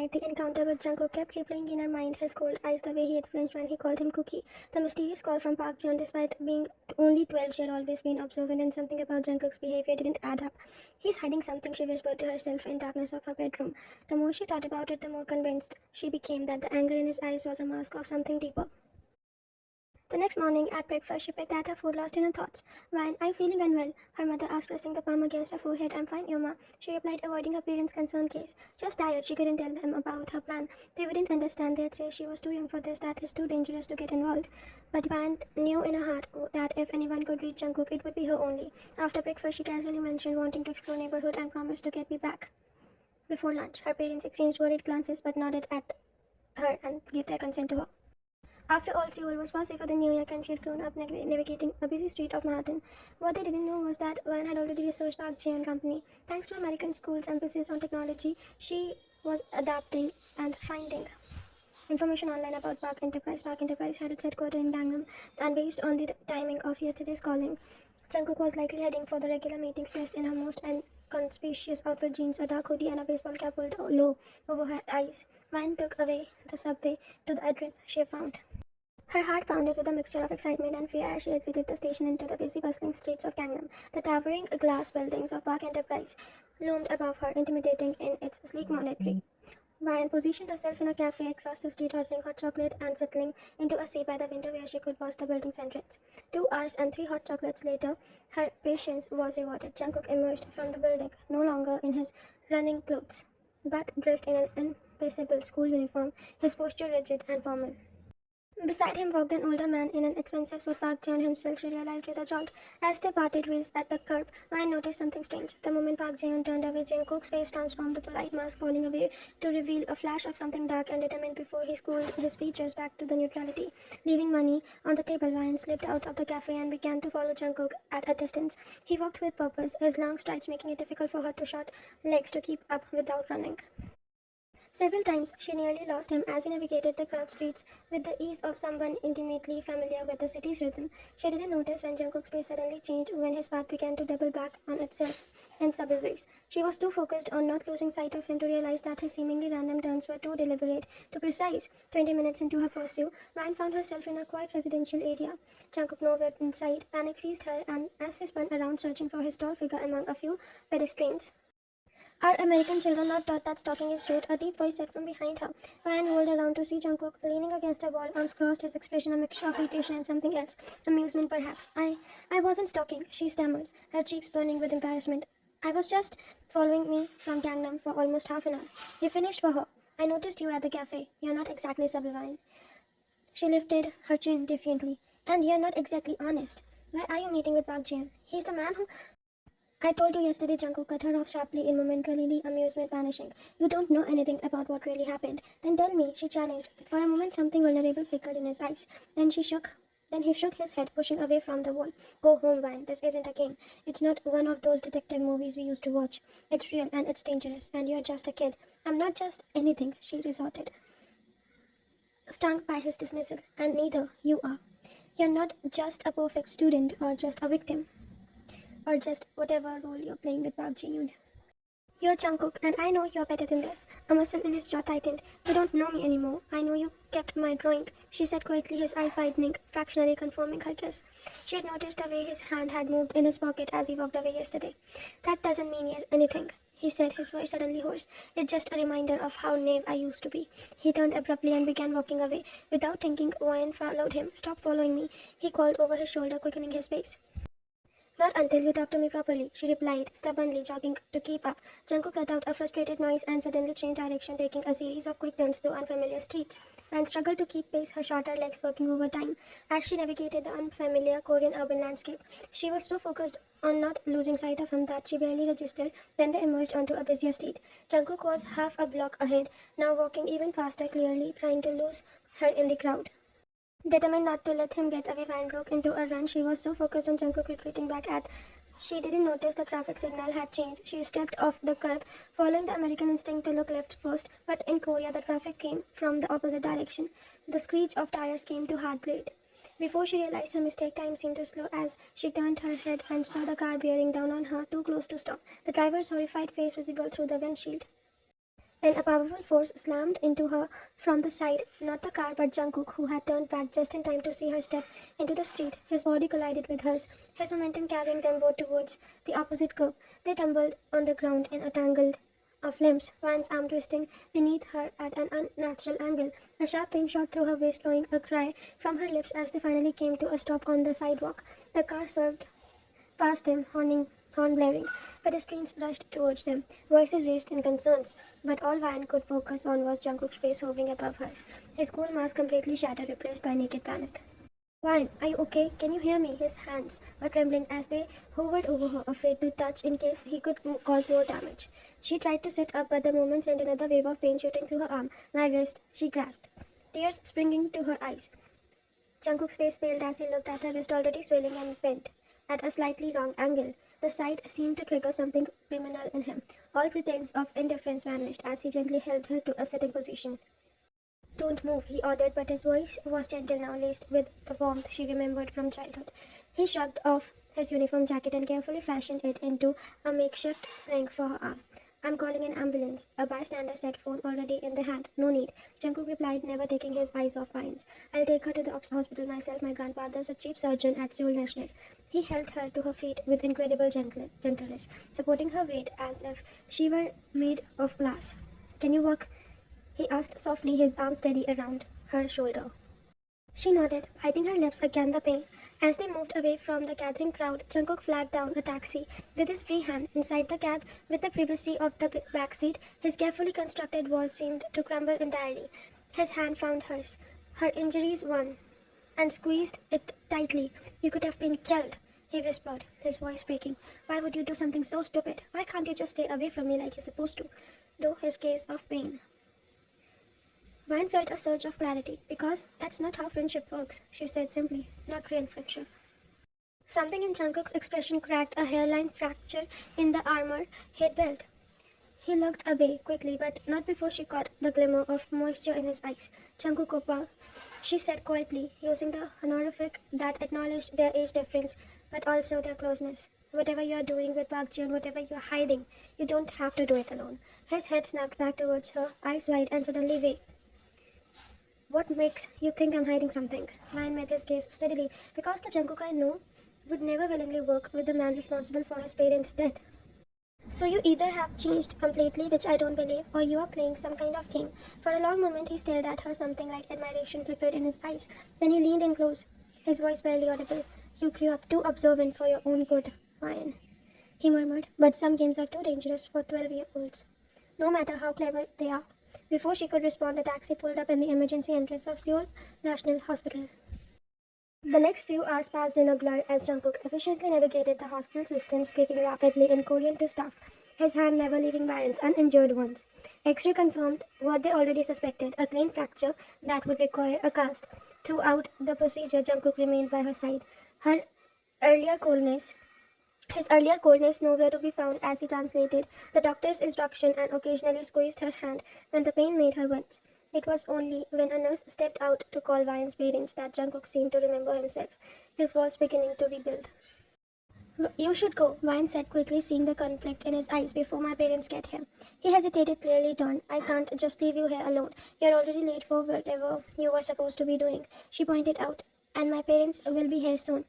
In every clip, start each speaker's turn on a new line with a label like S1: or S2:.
S1: night, the encounter with Jungkook kept replaying in her mind, his cold eyes, the way he had flinched when he called him Cookie, the mysterious call from Park Jeon. Despite being only 12, she had always been observant, and something about Jungkook's behavior didn't add up. He's hiding something, she whispered to herself in darkness of her bedroom. The more she thought about it, the more convinced she became that the anger in his eyes was a mask of something deeper. The next morning at breakfast, she picked at her food, lost in her thoughts. "Why, are you feeling unwell?" her mother asked, pressing the palm against her forehead. "I'm fine, Yoma," she replied, avoiding her parents' concerned gaze. "Just tired." She couldn't tell them about her plan. They wouldn't understand. They'd say she was too young for this, that is too dangerous to get involved. But Pan knew in her heart that if anyone could reach Jungkook, it would be her only. After breakfast, she casually mentioned wanting to explore neighborhood and promised to get me back before lunch. Her parents exchanged worried glances but nodded at her and gave their consent to her. After all, Seoul was far safer than New York, and she had grown up navigating a busy street of Manhattan. What they didn't know was that Van had already researched Park Jae Company. Thanks to American school's emphasis on technology, she was adapting and finding information online about Park Enterprise. Park Enterprise had its headquarters in Gangnam, and based on the timing of yesterday's calling, Jungkook was likely heading for the regular meetings dressed in her most conspicuous outfit, jeans, a dark hoodie, and a baseball cap pulled low over her eyes. Van took away the subway to the address she found. Her heart pounded with a mixture of excitement and fear as she exited the station into the busy, bustling streets of Gangnam. The towering glass buildings of Park Enterprise loomed above her, intimidating in its sleek monetary. Ryan positioned herself in a cafe across the street, ordering hot chocolate and settling into a seat by the window where she could watch the building's entrance. 2 hours and 3 hot chocolates later, her patience was rewarded. Jungkook emerged from the building, no longer in his running clothes, but dressed in an invisible school uniform, his posture rigid and formal. Beside him walked an older man in an expensive suit. Park Jeon himself, she realized with a jolt. As they parted ways at the curb, Ryan noticed something strange. The moment Park Jeon turned away, Jungkook's face transformed, the polite mask falling away to reveal a flash of something dark and determined before he schooled his features back to the neutrality. Leaving money on the table, Ryan slipped out of the cafe and began to follow Jungkook at a distance. He walked with purpose, his long strides making it difficult for her to short legs to keep up without running. Several times she nearly lost him as he navigated the crowded streets with the ease of someone intimately familiar with the city's rhythm. She didn't notice when Jungkook's pace suddenly changed, when his path began to double back on itself in subtle ways. She was too focused on not losing sight of him to realize that his seemingly random turns were too deliberate, too precise. 20 minutes into her pursuit, Ryan found herself in a quiet residential area. Jungkook nowhere in sight. Panic seized her, and as she spun around searching for his tall figure among a few pedestrians, "Our American children are taught that stalking is rude," a deep voice said from behind her. Ryan whirled around to see Jungkook leaning against a wall, arms crossed, his expression a mixture of irritation and something else. Amusement, perhaps. I wasn't stalking," she stammered, her cheeks burning with embarrassment. "I was just following me from Gangnam for almost half an hour." He finished for her. "I noticed you at the cafe. You're not exactly sublime." She lifted her chin defiantly. "And you're not exactly honest. Why are you meeting with Park Jae? He's the man who—" "I told you yesterday," Jungkook cut her off sharply, in momentary amusement vanishing. "You don't know anything about what really happened." "Then tell me," she challenged. For a moment something vulnerable flickered in his eyes. Then he shook his head, pushing away from the wall. "Go home, Van. This isn't a game. It's not one of those detective movies we used to watch. It's real and it's dangerous, and you're just a kid." "I'm not just anything," she resorted, stung by his dismissal. "And neither you are. You're not just a perfect student or just a victim or just whatever role you're playing with Park Ji-yoon. You're Jungkook, and I know you're better than this." A muscle in his jaw tightened. "You don't know me anymore. I know you kept my drawing," she said quietly, his eyes widening, fractionally confirming her guess. She had noticed the way his hand had moved in his pocket as he walked away yesterday. "That doesn't mean anything," he said, his voice suddenly hoarse. "It's just a reminder of how naive I used to be." He turned abruptly and began walking away. Without thinking, Wyan followed him. "Stop following me," he called over his shoulder, quickening his pace. "Not until you talk to me properly," she replied, stubbornly jogging to keep up. Jungkook let out a frustrated noise and suddenly changed direction, taking a series of quick turns through unfamiliar streets. Anne struggled to keep pace, her shorter legs working overtime. As she navigated the unfamiliar Korean urban landscape, she was so focused on not losing sight of him that she barely registered when they emerged onto a busier street. Jungkook was half a block ahead, now walking even faster, clearly trying to lose her in the crowd. Determined not to let him get away, Van broke into a run. She was so focused on Jungkook retreating back at she didn't notice the traffic signal had changed. She stepped off the curb, following the American instinct to look left first, but in Korea the traffic came from the opposite direction. The screech of tires came to heartbeat. Before she realized her mistake, time seemed to slow as she turned her head and saw the car bearing down on her, too close to stop, the driver's horrified face visible through the windshield. Then a powerful force slammed into her from the side, not the car but Jungkook, who had turned back just in time to see her step into the street. His body collided with hers, his momentum carrying them both towards the opposite curb. They tumbled on the ground in a tangle of limbs, Van's arm twisting beneath her at an unnatural angle. A sharp pain shot through her waist, drawing a cry from her lips as they finally came to a stop on the sidewalk. The car swerved past them, horn blaring. Pedestrians rushed towards them, voices raised in concerns. But all Van could focus on was Jungkook's face hovering above hers, his cool mask completely shattered, replaced by naked panic. Van, are you okay? Can you hear me? His hands were trembling as they hovered over her, afraid to touch in case he could cause more damage. She tried to sit up, but the movement sent another wave of pain shooting through her arm. My wrist, she grasped, tears springing to her eyes. Jungkook's face paled as he looked at her wrist, already swelling and bent at a slightly wrong angle. The sight seemed to trigger something criminal in him. All pretense of indifference vanished as he gently held her to a sitting position. Don't move, he ordered, but his voice was gentle now, laced with the warmth she remembered from childhood. He shrugged off his uniform jacket and carefully fashioned it into a makeshift sling for her arm. I'm calling an ambulance, a bystander said, phone already in the hand. No need, Jungkook replied, never taking his eyes off Vines. I'll take her to the hospital myself. My grandfather's a chief surgeon at Seoul National. He held her to her feet with incredible gentleness, supporting her weight as if she were made of glass. Can you walk? He asked softly, his arm steady around her shoulder. She nodded, biting her lips against the pain. As they moved away from the gathering crowd, Jungkook flagged down a taxi with his free hand. Inside the cab, with the privacy of the back seat, his carefully constructed wall seemed to crumble entirely. His hand found hers, her injuries won, and squeezed it tightly. You could have been killed, he whispered, his voice breaking. Why would you do something so stupid? Why can't you just stay away from me like you're supposed to? Though his gaze of pain. Van felt a surge of clarity. Because that's not how friendship works, she said simply. Not real friendship. Something in Jungkook's expression cracked, a hairline fracture in the armor he'd built. He looked away quickly, but not before she caught the glimmer of moisture in his eyes. Jungkook oppa, she said quietly, using the honorific that acknowledged their age difference, but also their closeness. Whatever you are doing with Park Jian, whatever you are hiding, you don't have to do it alone. His head snapped back towards her, eyes wide, and suddenly wait. What makes you think I'm hiding something? Ryan met his gaze steadily. Because the Jungkook I know would never willingly work with the man responsible for his parents' death. So you either have changed completely, which I don't believe, or you are playing some kind of game. For a long moment he stared at her, something like admiration flickered in his eyes. Then he leaned in close, his voice barely audible. You grew up too observant for your own good, Ryan, he murmured. But some games are too dangerous for 12-year-olds, no matter how clever they are. Before she could respond, the taxi pulled up in the emergency entrance of Seoul National Hospital. The next few hours passed in a blur as Jungkook efficiently navigated the hospital system, speaking rapidly in Korean to staff, his hand never leaving Ryan's uninjured ones. X-ray confirmed what they already suspected, a clean fracture that would require a cast. Throughout the procedure, Jungkook remained by her side. Earlier coldness His earlier coldness nowhere to be found as he translated the doctor's instruction and occasionally squeezed her hand when the pain made her wince. It was only when a nurse stepped out to call Ryan's parents that Jungkook seemed to remember himself, his walls beginning to rebuild. You should go, Ryan said quickly, seeing the conflict in his eyes before my parents get here. He hesitated, clearly torn. I can't just leave you here alone. You're already late for whatever you were supposed to be doing, she pointed out, and my parents will be here soon.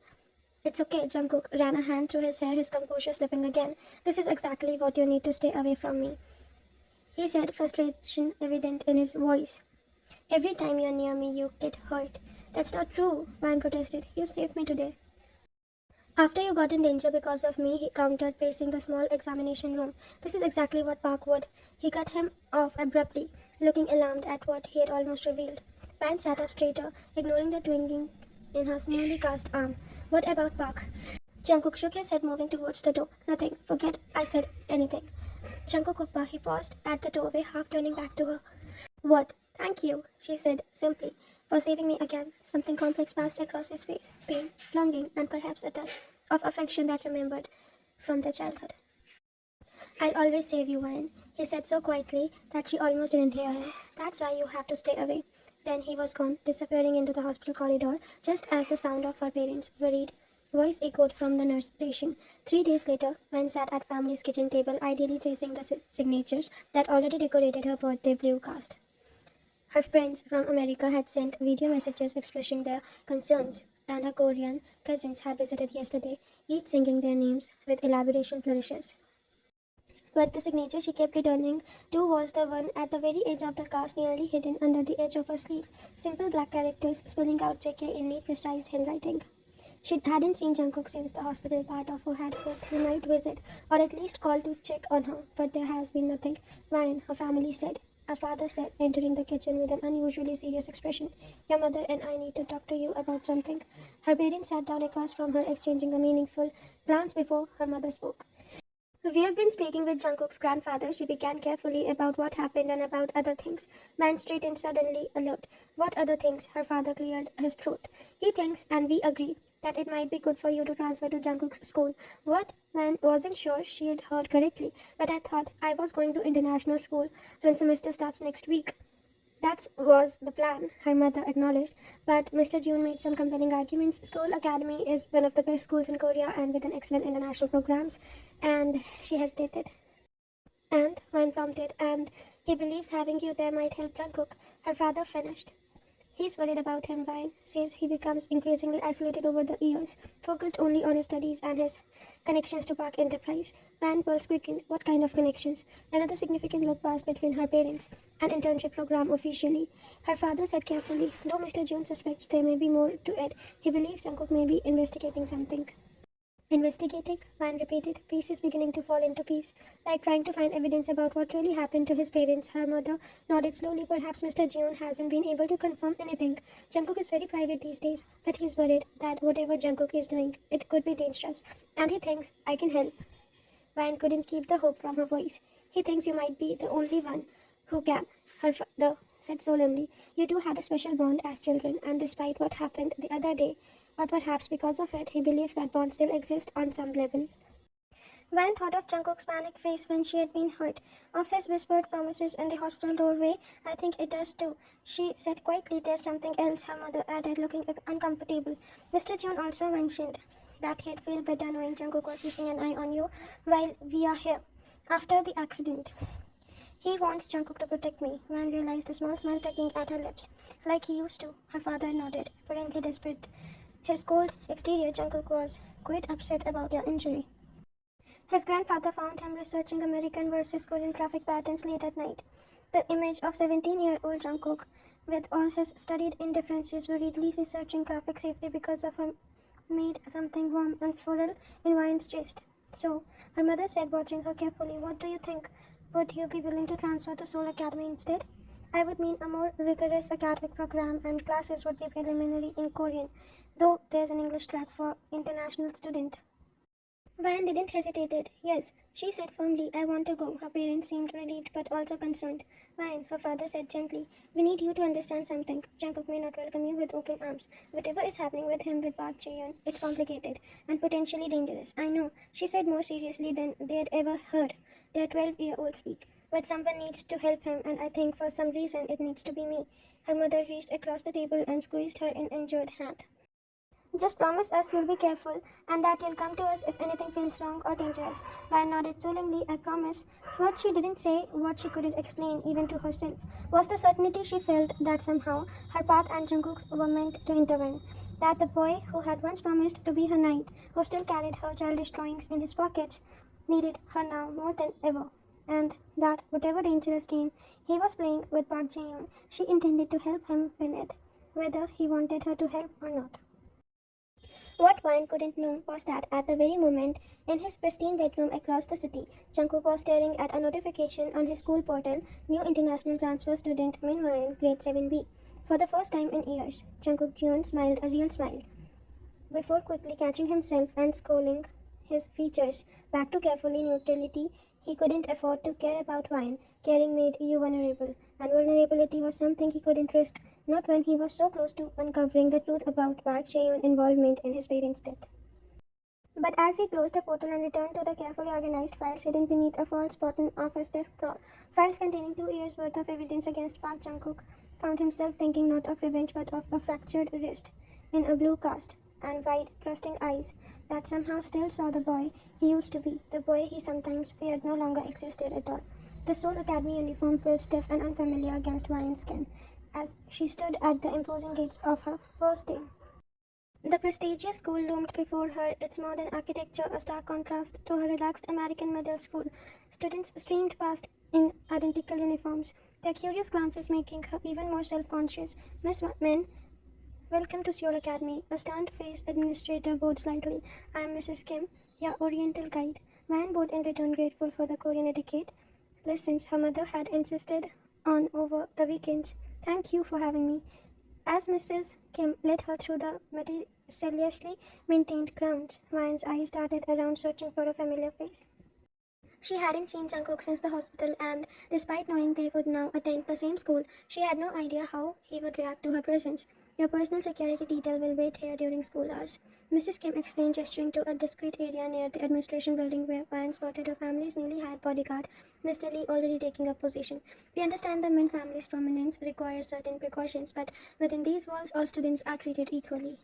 S1: It's okay, Jungkook ran a hand through his hair, his composure slipping again. This is exactly what you need to stay away from me, he said, frustration evident in his voice. Every time you're near me, you get hurt. That's not true, Van protested. You saved me today. After you got in danger because of me, he countered, pacing the small examination room. This is exactly what Park would. He cut him off abruptly, looking alarmed at what he had almost revealed. Van sat up straighter, ignoring the twinging in her newly cast arm. What about Park? Jungkook shook his head, moving towards the door. Nothing. Forget I said anything. Jungkook oppa, he paused at the doorway, half turning back to her. What? Thank you, she said simply, for saving me again. Something complex passed across his face. Pain, longing, and perhaps a touch of affection that remembered from their childhood. I'll always save you, Ryan, he said so quietly that she almost didn't hear him. That's why you have to stay away. Then he was gone, disappearing into the hospital corridor, just as the sound of her parents' worried voice echoed from the nurse station. 3 days later, Van sat at family's kitchen table, ideally tracing the signatures that already decorated her birthday broadcast. Her friends from America had sent video messages expressing their concerns, and her Korean cousins had visited yesterday, each singing their names with elaboration flourishes. But the signature she kept returning to was the one at the very edge of the cast, nearly hidden under the edge of her sleeve. Simple black characters spelling out JK in neat, precise handwriting. She hadn't seen Jungkook since the hospital. Part of her had hoped he might visit, or at least call to check on her, but there has been nothing. Ryan, her family said. Her father said, entering the kitchen with an unusually serious expression. Your mother and I need to talk to you about something. Her parents sat down across from her, exchanging a meaningful glance before her mother spoke. We have been speaking with Jungkook's grandfather. She began carefully about what happened and about other things. Man straightened suddenly, alert. What other things? Her father cleared his throat. He thinks, and we agree, that it might be good for you to transfer to Jungkook's school. What? Man wasn't sure she had heard correctly, but I thought I was going to international school when semester starts next week. That was the plan, her mother acknowledged, but Mr. June made some compelling arguments. School Academy is one of the best schools in Korea and with an excellent international programs, and she hesitated. And, when prompted, and he believes having you there might help Jungkook, her father finished. He's worried about him, Vine says he becomes increasingly isolated over the years, focused only on his studies and his connections to Park Enterprise. Van pulse quickened. What kind of connections? Another significant look passed between her parents. An internship program officially. Her father said carefully, though Mr. Jones suspects there may be more to it, he believes Jungkook may be investigating something. Investigating, Van repeated, pieces beginning to fall into place, like trying to find evidence about what really happened to his parents. Her mother nodded slowly. Perhaps Mr. Jeon hasn't been able to confirm anything. Jungkook is very private these days, but he's worried that whatever Jungkook is doing, it could be dangerous, and he thinks I can help. Van couldn't keep the hope from her voice. He thinks you might be the only one who can, her father said solemnly. You two had a special bond as children, and despite what happened the other day, or perhaps because of it, he believes that bond still exists on some level. Van thought of Jungkook's panicked face when she had been hurt, of his whispered promises in the hospital doorway. I think it does too, she said quietly. There's something else, her mother added, looking uncomfortable. Mr. June also mentioned that he'd feel better knowing Jungkook was keeping an eye on you while we are here, after the accident. He wants Jungkook to protect me. Van realized a small smile tugging at her lips, like he used to. Her father nodded, apparently desperate. His cold exterior, Jungkook was quite upset about your injury. His grandfather found him researching American versus Korean traffic patterns late at night. The image of 17-year-old Jungkook, with all his studied indifferences, worriedly researching traffic safety because of her made something warm and floral in Vine's chest. So, her mother said, watching her carefully, what do you think? Would you be willing to transfer to Seoul Academy instead? I would mean a more rigorous academic program, and classes would be preliminary in Korean, though there's an English track for international students. Van didn't hesitate. Yes, she said firmly, I want to go. Her parents seemed relieved but also concerned. Van, her father said gently, we need you to understand something. Jungkook may not welcome you with open arms. Whatever is happening with him with Park Jae-yeon, it's complicated and potentially dangerous. I know, she said more seriously than they had ever heard their 12-year-old speak. But someone needs to help him, and I think for some reason it needs to be me. Her mother reached across the table and squeezed her injured hand. Just promise us you'll be careful and that you'll come to us if anything feels wrong or dangerous. Van nodded solemnly. I promise. What she didn't say, what she couldn't explain even to herself, was the certainty she felt that somehow her path and Jungkook's were meant to intervene. That the boy who had once promised to be her knight, who still carried her childish drawings in his pockets, needed her now more than ever. And that whatever dangerous game he was playing with Park Jae-yeon, she intended to help him win it, whether he wanted her to help or not. What Wine couldn't know was that at the very moment, in his pristine bedroom across the city, Jungkook was staring at a notification on his school portal, new international transfer student Min Wine, grade 7B. For the first time in years, Jungkook Jeon smiled a real smile, before quickly catching himself and scrolling his features back to carefully neutrality. He couldn't afford to care about Wine. Caring made you vulnerable, and vulnerability was something he couldn't risk, not when he was so close to uncovering the truth about Park Jae-yeon's involvement in his parents' death. But as he closed the portal and returned to the carefully organized files hidden beneath a false button of his desk drawer, files containing 2 years' worth of evidence against Park Jungkook, found himself thinking not of revenge but of a fractured wrist in a blue cast. and wide, trusting eyes that somehow still saw the boy he used to be. The boy he sometimes feared no longer existed at all. The Seoul Academy uniform felt stiff and unfamiliar against Ryan's skin as she stood at the imposing gates of her first day. The prestigious school loomed before her, its modern architecture a stark contrast to her relaxed American middle school. Students streamed past in identical uniforms, their curious glances making her even more self-conscious. Miss Min, welcome to Seoul Academy. A stern-faced administrator bowed slightly. I am Mrs. Kim, your Oriental guide. Van bowed in return, grateful for the Korean etiquette lessons her mother had insisted on over the weekends. Thank you for having me. As Mrs. Kim led her through the meticulously maintained grounds, Ryan's eyes darted around searching for a familiar face. She hadn't seen Jungkook since the hospital, and despite knowing they would now attend the same school, she had no idea how he would react to her presence. Your personal security detail will wait here during school hours, Mrs. Kim explained, gesturing to a discreet area near the administration building where Ryan spotted her family's newly hired bodyguard, Mr. Lee, already taking up position. We understand the Min family's prominence requires certain precautions, but within these walls, all students are treated equally.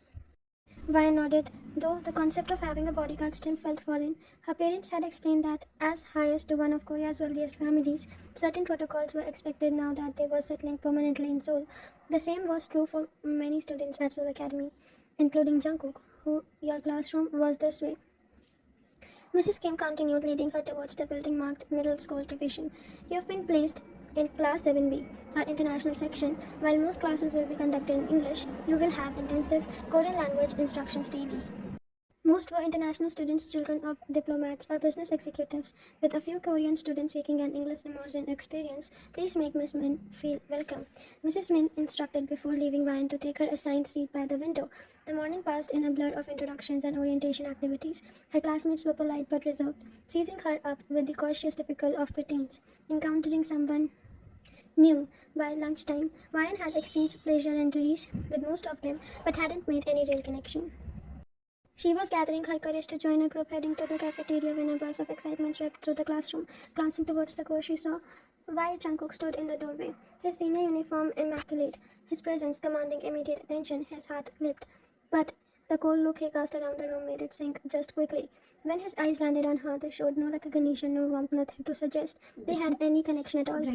S1: Vi nodded, though the concept of having a bodyguard still felt foreign. Her parents had explained that, as heirs to one of Korea's wealthiest families, certain protocols were expected now that they were settling permanently in Seoul. The same was true for many students at Seoul Academy, including Jungkook, who your classroom was this way. Mrs. Kim continued, leading her towards the building marked Middle School Division. You have been placed in Class 7B, our international section. While most classes will be conducted in English, you will have intensive Korean language instructions daily. Most were international students, children of diplomats or business executives, with a few Korean students seeking an English immersion experience. Please make Miss Min feel welcome. Mrs. Min instructed before leaving Ryan to take her assigned seat by the window. The morning passed in a blur of introductions and orientation activities. Her classmates were polite but reserved, seizing her up with the cautious typical of preteens. Encountering someone new by lunchtime, Ryan had exchanged pleasure entries with most of them, but hadn't made any real connection. She was gathering her courage to join a group heading to the cafeteria when a burst of excitement swept through the classroom. Glancing towards the course, she saw why Jungkook stood in the doorway, his senior uniform immaculate, his presence commanding immediate attention. His heart leaped, but the cold look he cast around the room made it sink just quickly. When his eyes landed on her, they showed no recognition, no warmth, nothing to suggest they had any connection at all.